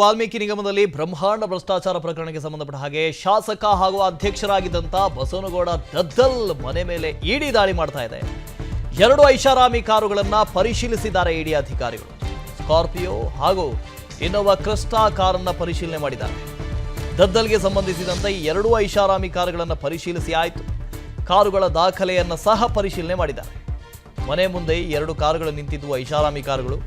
ವಾಲ್ಮೀಕಿ ನಿಗಮದಲ್ಲಿ ಬ್ರಹ್ಮಾಂಡ ಭ್ರಷ್ಟಾಚಾರ ಪ್ರಕರಣಕ್ಕೆ ಸಂಬಂಧಪಟ್ಟ ಹಾಗೆ ಶಾಸಕ ಹಾಗೂ ಅಧ್ಯಕ್ಷರಾಗಿದ್ದಂತ ಬಸವನಗೌಡ ದದ್ದಲ್ ಮನೆ ಮೇಲೆ ಇಡಿ ದಾಳಿ ಮಾಡ್ತಾ ಇದೆ. 2 ಐಷಾರಾಮಿ ಕಾರುಗಳನ್ನ ಪರಿಶೀಲಿಸಿದ್ದಾರೆ ಇಡಿ ಅಧಿಕಾರಿಗಳು. ಸ್ಕಾರ್ಪಿಯೋ ಹಾಗೂ ಇನ್ನೋವಾ ಕ್ರಿಸ್ಟಾ ಕಾರನ್ನ ಪರಿಶೀಲನೆ ಮಾಡಿದ್ದಾರೆ. ದದ್ದಲ್ಗೆ ಸಂಬಂಧಿಸಿದಂತೆ 2 ಐಷಾರಾಮಿ ಕಾರುಗಳನ್ನು ಪರಿಶೀಲಿಸಿ ಆಯಿತು. ಕಾರುಗಳ ದಾಖಲೆಯನ್ನ ಸಹ ಪರಿಶೀಲನೆ ಮಾಡಿದ್ದಾರೆ. ಮನೆ ಮುಂದೆ 2 ಕಾರುಗಳು ನಿಂತಿದ್ದು ಐಷಾರಾಮಿ ಕಾರುಗಳು.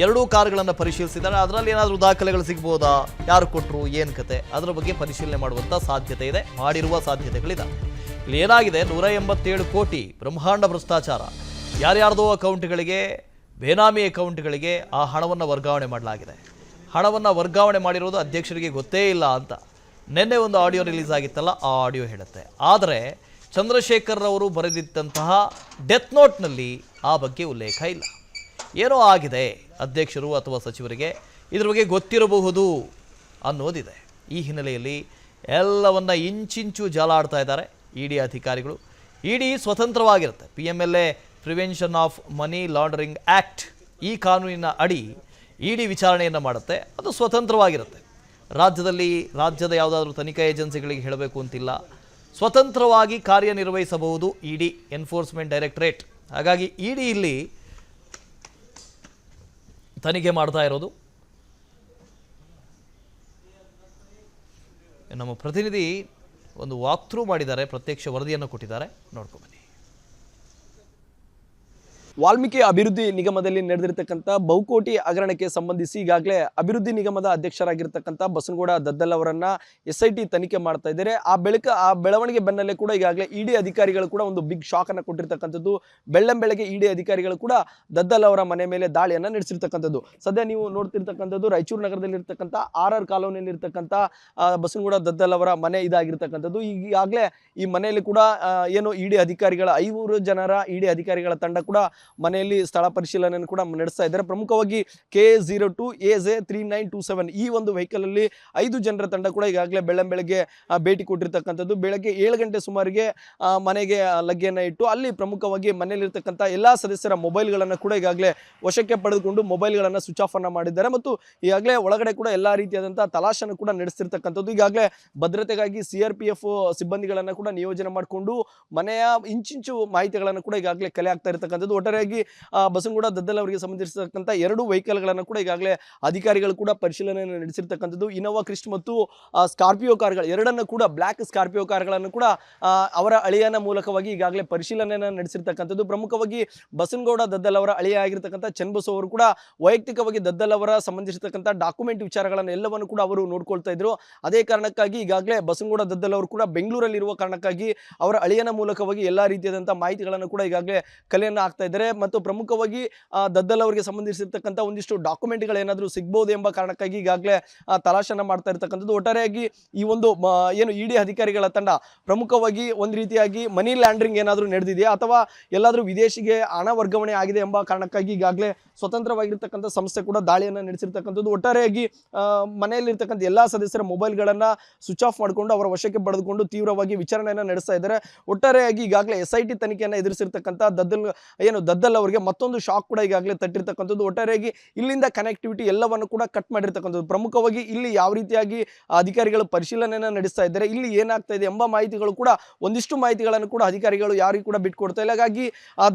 2 ಕಾರುಗಳನ್ನು ಪರಿಶೀಲಿಸಿದ್ದಾರೆ. ಅದರಲ್ಲಿ ಏನಾದರೂ ದಾಖಲೆಗಳು ಸಿಗಬಹುದಾ, ಯಾರು ಕೊಟ್ಟರು, ಏನು ಕತೆ, ಅದರ ಬಗ್ಗೆ ಪರಿಶೀಲನೆ ಮಾಡುವಂಥ ಸಾಧ್ಯತೆ ಇದೆ, ಮಾಡಿರುವ ಸಾಧ್ಯತೆಗಳಿದೆ. ಇಲ್ಲಿ ಏನಾಗಿದೆ, 187 ಕೋಟಿ ಬ್ರಹ್ಮಾಂಡ ಭ್ರಷ್ಟಾಚಾರ, ಯಾರ್ಯಾರ್ದೋ ಅಕೌಂಟ್ಗಳಿಗೆ, ಬೇನಾಮಿ ಅಕೌಂಟ್ಗಳಿಗೆ ಆ ಹಣವನ್ನು ವರ್ಗಾವಣೆ ಮಾಡಲಾಗಿದೆ. ಹಣವನ್ನು ವರ್ಗಾವಣೆ ಮಾಡಿರೋದು ಅಧ್ಯಕ್ಷರಿಗೆ ಗೊತ್ತೇ ಇಲ್ಲ ಅಂತ ನಿನ್ನೆ ಒಂದು ಆಡಿಯೋ ರಿಲೀಸ್ ಆಗಿತ್ತಲ್ಲ, ಆ ಆಡಿಯೋ ಹೇಳುತ್ತೆ. ಆದರೆ ಚಂದ್ರಶೇಖರ್ ಅವರು ಬರೆದಿದ್ದಂತಹ ಡೆತ್ ನೋಟ್ನಲ್ಲಿ ಆ ಬಗ್ಗೆ ಉಲ್ಲೇಖ ಇಲ್ಲ. ಏನೋ ಆಗಿದೆ ಅಧ್ಯಕ್ಷರು ಅಥವಾ ಸಚಿವರಿಗೆ ಇದ್ರ ಬಗ್ಗೆ ಗೊತ್ತಿರಬಹುದು ಅನ್ನೋದಿದೆ. ಈ ಹಿನ್ನೆಲೆಯಲ್ಲಿ ಎಲ್ಲವನ್ನ ಇಂಚಿಂಚು ಜಾಲಾಡ್ತಾ ಇದ್ದಾರೆ ಇಡಿ ಅಧಿಕಾರಿಗಳು. ಇಡಿ ಸ್ವತಂತ್ರವಾಗಿರುತ್ತೆ. PMLA prevention of money laundering act ಈ ಕಾನೂನಿನ ಅಡಿ ಇಡಿ ವಿಚಾರಣೆಯನ್ನು ಮಾಡುತ್ತೆ. ಅದು ಸ್ವತಂತ್ರವಾಗಿರುತ್ತೆ. ರಾಜ್ಯದ ಯಾವುದಾದ್ರೂ ತನಿಖಾ ಏಜೆನ್ಸಿಗಳಿಗೆ ಹೇಳಬೇಕು ಅಂತಿಲ್ಲ. ಸ್ವತಂತ್ರವಾಗಿ ಕಾರ್ಯನಿರ್ವಹಿಸಬಹುದು ಇಡಿ, ಎನ್ಫೋರ್ಸ್ಮೆಂಟ್ ಡೈರೆಕ್ಟರೇಟ್. ಹಾಗಾಗಿ ಇಡಿ ಇಲ್ಲಿ ತನಿಖೆ ಮಾಡ್ತಾ ಇರೋದು. ನಮ್ಮ ಪ್ರತಿನಿಧಿ ಒಂದು ವಾಕ್ ಥ್ರೂ ಮಾಡಿದ್ದಾರೆ, ಪ್ರತ್ಯಕ್ಷ ವರದಿಯನ್ನು ಕೊಟ್ಟಿದ್ದಾರೆ, ನೋಡ್ಕೊಂಡು ಬನ್ನಿ. ವಾಲ್ಮೀಕಿ ಅಭಿವೃದ್ಧಿ ನಿಗಮದಲ್ಲಿ ನಡೆದಿರತಕ್ಕಂಥ ಬಹುಕೋಟಿ ಹಗರಣಕ್ಕೆ ಸಂಬಂಧಿಸಿ ಈಗಾಗಲೇ ಅಭಿವೃದ್ಧಿ ನಿಗಮದ ಅಧ್ಯಕ್ಷರಾಗಿರ್ತಕ್ಕಂಥ ಬಸವನಗೌಡ ದದ್ದಲ್ ಅವರನ್ನ SIT ತನಿಖೆ ಮಾಡ್ತಾ ಇದ್ದಾರೆ. ಆ ಬೆಳವಣಿಗೆ ಬೆನ್ನಲ್ಲೇ ಕೂಡ ಈಗಾಗಲೇ ಇಡಿ ಅಧಿಕಾರಿಗಳು ಕೂಡ ಒಂದು ಬಿಗ್ ಶಾಕ್ ಅನ್ನು ಕೊಟ್ಟಿರ್ತಕ್ಕಂಥದ್ದು. ಬೆಳ್ಳಂಬೆಳಗ್ಗೆ ಇಡಿ ಅಧಿಕಾರಿಗಳು ಕೂಡ ದದ್ದಲ್ ಅವರ ಮನೆ ಮೇಲೆ ದಾಳಿಯನ್ನ ನಡೆಸಿರ್ತಕ್ಕಂಥದ್ದು. ಸದ್ಯ ನೀವು ನೋಡ್ತಿರ್ತಕ್ಕಂಥದ್ದು ರಾಯಚೂರು ನಗರದಲ್ಲಿ ಇರ್ತಕ್ಕಂಥ RR ಕಾಲೋನಿಯಲ್ಲಿ ಇರ್ತಕ್ಕಂಥ ಬಸವನಗೌಡ ದದ್ದಲ್ ಅವರ ಮನೆ ಇದಾಗಿರ್ತಕ್ಕಂಥದ್ದು. ಈಗಾಗಲೇ ಈ ಮನೆಯಲ್ಲಿ ಕೂಡ ಏನು ಇಡಿ ಅಧಿಕಾರಿಗಳ 500 ಜನರ ಇಡಿ ಅಧಿಕಾರಿಗಳ ತಂಡ ಕೂಡ ಮನೆಯಲ್ಲಿ ಸ್ಥಳ ಪರಿಶೀಲನೆಯನ್ನು ಕೂಡ ನಡೆಸ್ತಾ ಇದ್ದಾರೆ. ಪ್ರಮುಖವಾಗಿ KA02 AJ3927 ಈ ಒಂದು ವೆಹಿಕಲ್ ಅಲ್ಲಿ 5 ಜನರ ತಂಡ ಕೂಡ ಈಗಾಗಲೇ ಬೆಳ್ಳಂಬೆಳಗ್ಗೆ ಭೇಟಿ ಕೊಟ್ಟಿರ್ತಕ್ಕಂಥದ್ದು. ಬೆಳಗ್ಗೆ 7 ಗಂಟೆ ಸುಮಾರಿಗೆ ಮನೆಗೆ ಲಗ್ಗೆಯನ್ನು ಇಟ್ಟು ಅಲ್ಲಿ ಪ್ರಮುಖವಾಗಿ ಮನೆಯಲ್ಲಿರ್ತಕ್ಕಂಥ ಎಲ್ಲಾ ಸದಸ್ಯರ ಮೊಬೈಲ್ಗಳನ್ನು ಕೂಡ ಈಗಾಗಲೇ ವಶಕ್ಕೆ ಪಡೆದುಕೊಂಡು ಮೊಬೈಲ್ಗಳನ್ನು ಸ್ವಿಚ್ ಆಫ್ ಅನ್ನ ಮಾಡಿದ್ದಾರೆ. ಮತ್ತು ಈಗಾಗಲೇ ಒಳಗಡೆ ಕೂಡ ಎಲ್ಲಾ ರೀತಿಯಾದಂತಹ ತಲಾಶನ್ನು ಕೂಡ ನಡೆಸ್ತಿರ್ತಕ್ಕಂಥದ್ದು. ಈಗಾಗಲೇ ಭದ್ರತೆಗಾಗಿ CRPF ಸಿಬ್ಬಂದಿಗಳನ್ನು ಕೂಡ ನಿಯೋಜನೆ ಮಾಡಿಕೊಂಡು ಮನೆಯ ಇಂಚಿಂಚು ಮಾಹಿತಿಗಳನ್ನು ಕೂಡ ಈಗಾಗಲೇ ಕಲೆ ಆಗ್ತಾ ಇರತಕ್ಕಂಥದ್ದು. ಒಟ್ಟಾರೆಯಾಗಿ ಬಸವನಗೌಡ ದದ್ದಲ್ ಅವರಿಗೆ ಸಂಬಂಧಿಸಿರ್ತಕ್ಕಂಥ 2 ವೆಹಿಕಲ್ಗಳನ್ನು ಕೂಡ ಈಗಾಗಲೇ ಅಧಿಕಾರಿಗಳು ಕೂಡ ಪರಿಶೀಲನೆಯನ್ನು ನಡೆಸಿರ್ತಕ್ಕಂಥದ್ದು. ಇನೋವಾ ಕ್ರಿಸ್ಟ್ ಮತ್ತು ಸ್ಕಾರ್ಪಿಯೋ ಕಾರ್ಗಳು ಎರಡನ್ನು ಕೂಡ ಬ್ಲ್ಯಾಕ್ ಸ್ಕಾರ್ಪಿಯೋ ಕಾರ್ಗಳನ್ನು ಕೂಡ ಅವರ ಅಳಿಯನ ಮೂಲಕವಾಗಿ ಈಗಾಗಲೇ ಪರಿಶೀಲನೆಯನ್ನು ನಡೆಸಿರ್ತಕ್ಕಂಥದ್ದು. ಪ್ರಮುಖವಾಗಿ ಬಸವನಗೌಡ ದದ್ದಲ್ ಅವರ ಅಳಿಯ ಆಗಿರ್ತಕ್ಕಂಥ ಚನ್ನಬಸವ ಅವರು ಕೂಡ ವೈಯಕ್ತಿಕವಾಗಿ ದದ್ದಲ್ ಅವರ ಸಂಬಂಧಿಸಿರ್ತಕ್ಕಂಥ ಡಾಕ್ಯುಮೆಂಟ್ ವಿಚಾರಗಳನ್ನು ಎಲ್ಲವನ್ನು ಕೂಡ ಅವರು ನೋಡ್ಕೊಳ್ತಾ ಇದ್ರು. ಅದೇ ಕಾರಣಕ್ಕಾಗಿ ಈಗಾಗಲೇ ಬಸವನಗೌಡ ದದ್ದಲ್ ಅವರು ಕೂಡ ಬೆಂಗಳೂರಲ್ಲಿ ಇರುವ ಕಾರಣಕ್ಕಾಗಿ ಅವರ ಅಳಿಯನ ಮೂಲಕವಾಗಿ ಎಲ್ಲಾ ರೀತಿಯಾದಂತಹ ಮಾಹಿತಿಗಳನ್ನು ಕೂಡ ಈಗಾಗಲೇ ಕಲೆಯನ್ನು ಆಗ್ತಾ ಇದ್ದಾರೆ. ಮತ್ತು ಪ್ರಮುಖವಾಗಿ ದದ್ದಲ್ ಅವರಿಗೆ ಸಂಬಂಧಿಸಿರ್ತಕ್ಕಂಥ ಒಂದಿಷ್ಟು ಡಾಕ್ಯುಮೆಂಟ್ಗಳು ಏನಾದರೂ ಸಿಗಬಹುದು ಎಂಬ ಕಾರಣಕ್ಕಾಗಿ ಈಗಾಗಲೇ ತಲಾಶನ ಮಾಡ್ತಾ ಇರತಕ್ಕಂಥದ್ದು. ಒಟ್ಟಾರೆಯಾಗಿ ಈ ಒಂದು ಏನು ಇಡಿ ಅಧಿಕಾರಿಗಳ ತಂಡ ಪ್ರಮುಖವಾಗಿ ಒಂದು ರೀತಿಯಾಗಿ ಮನಿ ಲ್ಯಾಂಡ್ರಿಂಗ್ ಏನಾದರೂ ನಡೆದಿದೆಯಾ ಅಥವಾ ಎಲ್ಲಾದರೂ ವಿದೇಶಿಗೆ ಹಣ ವರ್ಗಾವಣೆ ಆಗಿದೆ ಎಂಬ ಕಾರಣಕ್ಕಾಗಿ ಈಗಾಗಲೇ ಸ್ವತಂತ್ರವಾಗಿರ್ತಕ್ಕಂಥ ಸಂಸ್ಥೆ ಕೂಡ ದಾಳಿಯನ್ನು ನಡೆಸಿರ್ತಕ್ಕಂಥದ್ದು. ಒಟ್ಟಾರೆಯಾಗಿ ಮನೆಯಲ್ಲಿರ್ತಕ್ಕಂಥ ಎಲ್ಲಾ ಸದಸ್ಯರ ಮೊಬೈಲ್ಗಳನ್ನು ಸ್ವಿಚ್ ಆಫ್ ಮಾಡಿಕೊಂಡು ಅವರ ವಶಕ್ಕೆ ಪಡೆದುಕೊಂಡು ತೀವ್ರವಾಗಿ ವಿಚಾರಣೆಯನ್ನು ನಡೆಸ್ತಾ ಇದ್ದಾರೆ. ಒಟ್ಟಾರೆಯಾಗಿ ಈಗಾಗಲೇ SIT ತನಿಖೆಯನ್ನು ಎದುರಿಸಿರ್ತಕ್ಕಂಥ ದದ್ದಲ್ ಅವರಿಗೆ ಮತ್ತೊಂದು ಶಾಕ್ ಕೂಡ ಈಗಾಗಲೇ ತಟ್ಟಿರ್ತಕ್ಕಂಥದ್ದು. ಒಟ್ಟಾರೆಯಾಗಿ ಇಲ್ಲಿಂದ ಕನೆಕ್ಟಿವಿಟಿ ಎಲ್ಲವನ್ನು ಕೂಡ ಕಟ್ ಮಾಡಿರ್ತಕ್ಕಂಥದ್ದು. ಪ್ರಮುಖವಾಗಿ ಇಲ್ಲಿ ಯಾವ ರೀತಿಯಾಗಿ ಅಧಿಕಾರಿಗಳು ಪರಿಶೀಲನೆಯನ್ನು ನಡೆಸ್ತಾ ಇದ್ದಾರೆ, ಇಲ್ಲಿ ಏನಾಗ್ತಾ ಇದೆ ಎಂಬ ಮಾಹಿತಿಗಳು ಕೂಡ ಒಂದಿಷ್ಟು ಮಾಹಿತಿಗಳನ್ನು ಕೂಡ ಅಧಿಕಾರಿಗಳು ಯಾರಿಗೂ ಕೂಡ ಬಿಟ್ಕೊಡ್ತಾ ಇಲ್ಲ. ಹಾಗಾಗಿ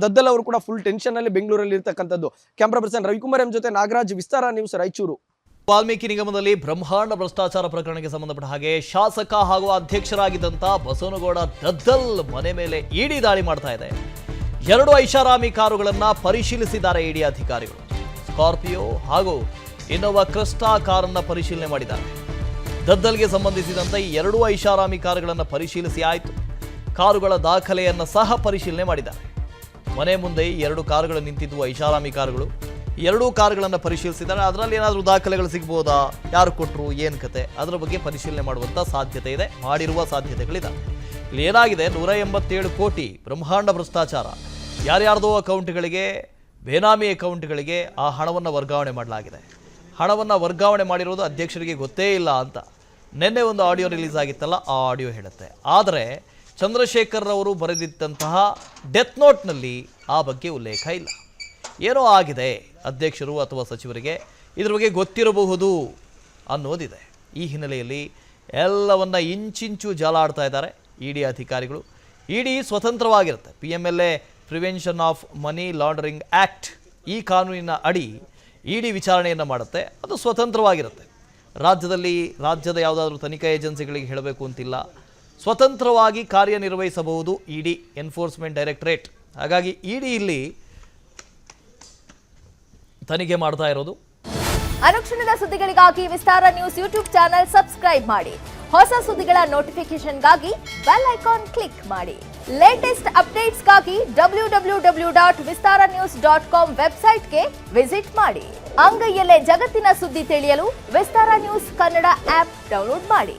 ದದ್ದಲ್ ಅವರು ಕೂಡ ಫುಲ್ ಟೆನ್ಷನ್ ಅಲ್ಲಿ ಬೆಂಗಳೂರಲ್ಲಿ ಇರ್ತಕ್ಕಂಥದ್ದು. ಕ್ಯಾಮ್ರಾ ಪರ್ಸನ್ ರವಿಕುಮಾರ್ ಎಂ ಜೊತೆ ನಾಗರಾಜ್, ವಿಸ್ತಾರ ನ್ಯೂಸ್, ರಾಯಚೂರು. ವಾಲ್ಮೀಕಿ ನಿಗಮದಲ್ಲಿ ಬ್ರಹ್ಮಾಂಡ ಭ್ರಷ್ಟಾಚಾರ ಪ್ರಕರಣಕ್ಕೆ ಸಂಬಂಧಪಟ್ಟ ಹಾಗೆ ಶಾಸಕ ಹಾಗೂ ಅಧ್ಯಕ್ಷರಾಗಿದ್ದಂತ ಬಸವನಗೌಡ ದದ್ದಲ್ ಮನೆ ಮೇಲೆ ಇಡಿ ದಾಳಿ ಮಾಡ್ತಾ ಇದೆ. 2 ಐಷಾರಾಮಿ ಕಾರುಗಳನ್ನ ಪರಿಶೀಲಿಸಿದ್ದಾರೆ ಇಡಿ ಅಧಿಕಾರಿಗಳು. ಸ್ಕಾರ್ಪಿಯೋ ಹಾಗೂ ಇನ್ನೋವಾ ಕ್ರಿಸ್ಟಾ ಕಾರನ್ನ ಪರಿಶೀಲನೆ ಮಾಡಿದ್ದಾರೆ. ದದ್ದಲ್ಗೆ ಸಂಬಂಧಿಸಿದಂತೆ 2 ಐಷಾರಾಮಿ ಕಾರುಗಳನ್ನು ಪರಿಶೀಲಿಸಿ ಆಯಿತು. ಕಾರುಗಳ ದಾಖಲೆಯನ್ನ ಸಹ ಪರಿಶೀಲನೆ ಮಾಡಿದ್ದಾರೆ. ಮನೆ ಮುಂದೆ 2 ಕಾರುಗಳು ನಿಂತಿದ್ದು ಐಷಾರಾಮಿ ಕಾರುಗಳು. 2 ಕಾರುಗಳನ್ನು ಪರಿಶೀಲಿಸಿದ್ದಾರೆ. ಅದರಲ್ಲಿ ಏನಾದರೂ ದಾಖಲೆಗಳು ಸಿಗಬಹುದಾ, ಯಾರು ಕೊಟ್ಟರು, ಏನು ಕತೆ, ಅದರ ಬಗ್ಗೆ ಪರಿಶೀಲನೆ ಮಾಡುವಂಥ ಸಾಧ್ಯತೆ ಇದೆ, ಮಾಡಿರುವ ಸಾಧ್ಯತೆಗಳಿದೆ. ಇಲ್ಲಿ ಏನಾಗಿದೆ, 187 ಕೋಟಿ ಬ್ರಹ್ಮಾಂಡ ಭ್ರಷ್ಟಾಚಾರ, ಯಾರ್ಯಾರ್ದೋ ಅಕೌಂಟ್ಗಳಿಗೆ, ಬೇನಾಮಿ ಅಕೌಂಟ್ಗಳಿಗೆ ಆ ಹಣವನ್ನು ವರ್ಗಾವಣೆ ಮಾಡಲಾಗಿದೆ. ಹಣವನ್ನು ವರ್ಗಾವಣೆ ಮಾಡಿರೋದು ಅಧ್ಯಕ್ಷರಿಗೆ ಗೊತ್ತೇ ಇಲ್ಲ ಅಂತ ನಿನ್ನೆ ಒಂದು ಆಡಿಯೋ ರಿಲೀಸ್ ಆಗಿತ್ತಲ್ಲ, ಆ ಆಡಿಯೋ ಹೇಳುತ್ತೆ. ಆದರೆ ಚಂದ್ರಶೇಖರ್ ಅವರು ಬರೆದಿದ್ದಂತಹ ಡೆತ್ ನೋಟ್ನಲ್ಲಿ ಆ ಬಗ್ಗೆ ಉಲ್ಲೇಖ ಇಲ್ಲ. ಏನೋ ಆಗಿದೆ ಅಧ್ಯಕ್ಷರು ಅಥವಾ ಸಚಿವರಿಗೆ ಇದರ ಬಗ್ಗೆ ಗೊತ್ತಿರಬಹುದು ಅನ್ನೋದಿದೆ. ಈ ಹಿನ್ನೆಲೆಯಲ್ಲಿ ಎಲ್ಲವನ್ನ ಇಂಚಿಂಚು ಜಾಲಾಡ್ತಾ ಇದ್ದಾರೆ ಇಡಿ ಅಧಿಕಾರಿಗಳು. ಇಡಿ ಸ್ವತಂತ್ರವಾಗಿರುತ್ತೆ. PMLA prevention of money laundering act ಈ ಕಾನೂನಿನ ಅಡಿ ಇಡಿ ವಿಚಾರಣೆಯನ್ನು ಮಾಡುತ್ತೆ. ಅದು ಸ್ವತಂತ್ರವಾಗಿರುತ್ತೆ. ರಾಜ್ಯದ ಯಾವುದಾದ್ರೂ ತನಿಖಾ ಏಜೆನ್ಸಿಗಳಿಗೆ ಹೇಳಬೇಕು ಅಂತಿಲ್ಲ. ಸ್ವತಂತ್ರವಾಗಿ ಕಾರ್ಯನಿರ್ವಹಿಸಬಹುದು ಇಡಿ, ಎನ್ಫೋರ್ಸ್ಮೆಂಟ್ ಡೈರೆಕ್ಟರೇಟ್. ಹಾಗಾಗಿ ಇಡಿ ಇಲ್ಲಿ ತನಿಖೆ ಮಾಡ್ತಾ ಇರೋದು. ಅನುಕ್ಷಣದ ಸುದ್ದಿಗಳಿಗಾಗಿ ವಿಸ್ತಾರ ನ್ಯೂಸ್ ಯೂಟ್ಯೂಬ್ ಚಾನೆಲ್ ಸಬ್ಸ್ಕ್ರೈಬ್ ಮಾಡಿ. ಹೊಸ ಸುದ್ದಿಗಳ ನೋಟಿಫಿಕೇಶನ್ಗಾಗಿ ಬೆಲ್ ಐಕಾನ್ ಕ್ಲಿಕ್ ಮಾಡಿ. ಲೇಟೆಸ್ಟ್ ಅಪ್ಡೇಟ್ಸ್ಗಾಗಿ www.vistaranews.com ವೆಬ್ಸೈಟ್ಗೆ ವಿಸಿಟ್ ಮಾಡಿ. ಅಂಗೈಯಲ್ಲೇ ಜಗತ್ತಿನ ಸುದ್ದಿ ತಿಳಿಯಲು ವಿಸ್ತಾರ ನ್ಯೂಸ್ ಕನ್ನಡ ಆಪ್ ಡೌನ್ಲೋಡ್ ಮಾಡಿ.